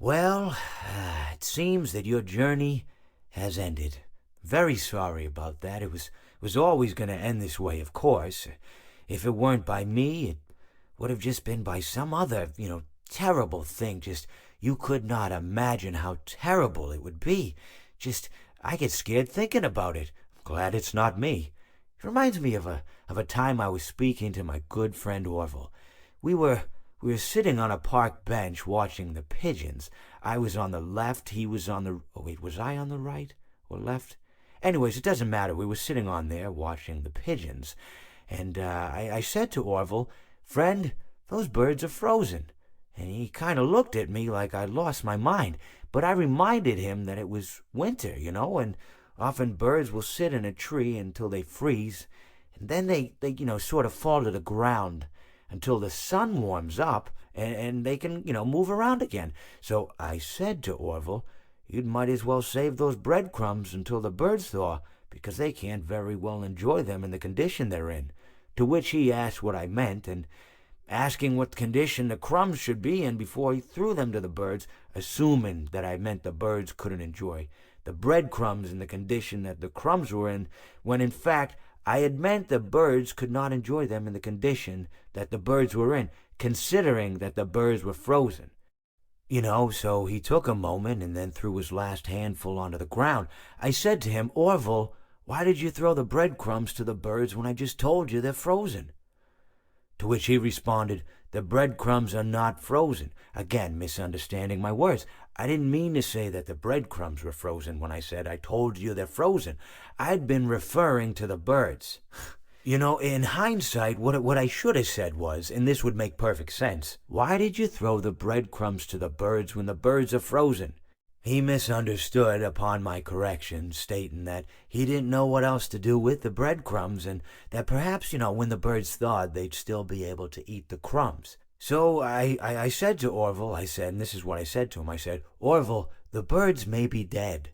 Well, it seems that your journey has ended. Very sorry about that. It was always going to end this way, of course. If it weren't by me, it would have just been by some other, terrible thing. Just you could not imagine how terrible it would be. Just I get scared thinking about it. I'm glad it's not me. It reminds me of a time I was speaking to my good friend Orville. We were we were sitting on a park bench watching the pigeons. I was on the left, he was on the... Oh, wait, was I on the right or left? Anyways, it doesn't matter. We were sitting on there watching the pigeons. And I said to Orville, "Friend, those birds are frozen." And he kind of looked at me like I'd lost my mind. But I reminded him that it was winter, and often birds will sit in a tree until they freeze. And then they sort of fall to the ground until the sun warms up and they can, move around again. So I said to Orville, "You might as well save those breadcrumbs until the birds thaw, because they can't very well enjoy them in the condition they're in." To which he asked what I meant, and asking what condition the crumbs should be in before he threw them to the birds, assuming that I meant the birds couldn't enjoy the breadcrumbs in the condition that the crumbs were in, when in fact I had meant the birds could not enjoy them in the condition that the birds were in, considering that the birds were frozen. So he took a moment and then threw his last handful onto the ground. I said to him, "Orville, why did you throw the breadcrumbs to the birds when I just told you they're frozen?" To which he responded, "The breadcrumbs are not frozen." Again, misunderstanding my words. I didn't mean to say that the breadcrumbs were frozen when I said I told you they're frozen. I'd been referring to the birds. In hindsight, what I should have said was, and this would make perfect sense, "Why did you throw the breadcrumbs to the birds when the birds are frozen?" He misunderstood upon my correction, stating that he didn't know what else to do with the breadcrumbs, and that perhaps, when the birds thawed, they'd still be able to eat the crumbs. So I said to Orville, and this is what I said to him, I said, "Orville, the birds may be dead."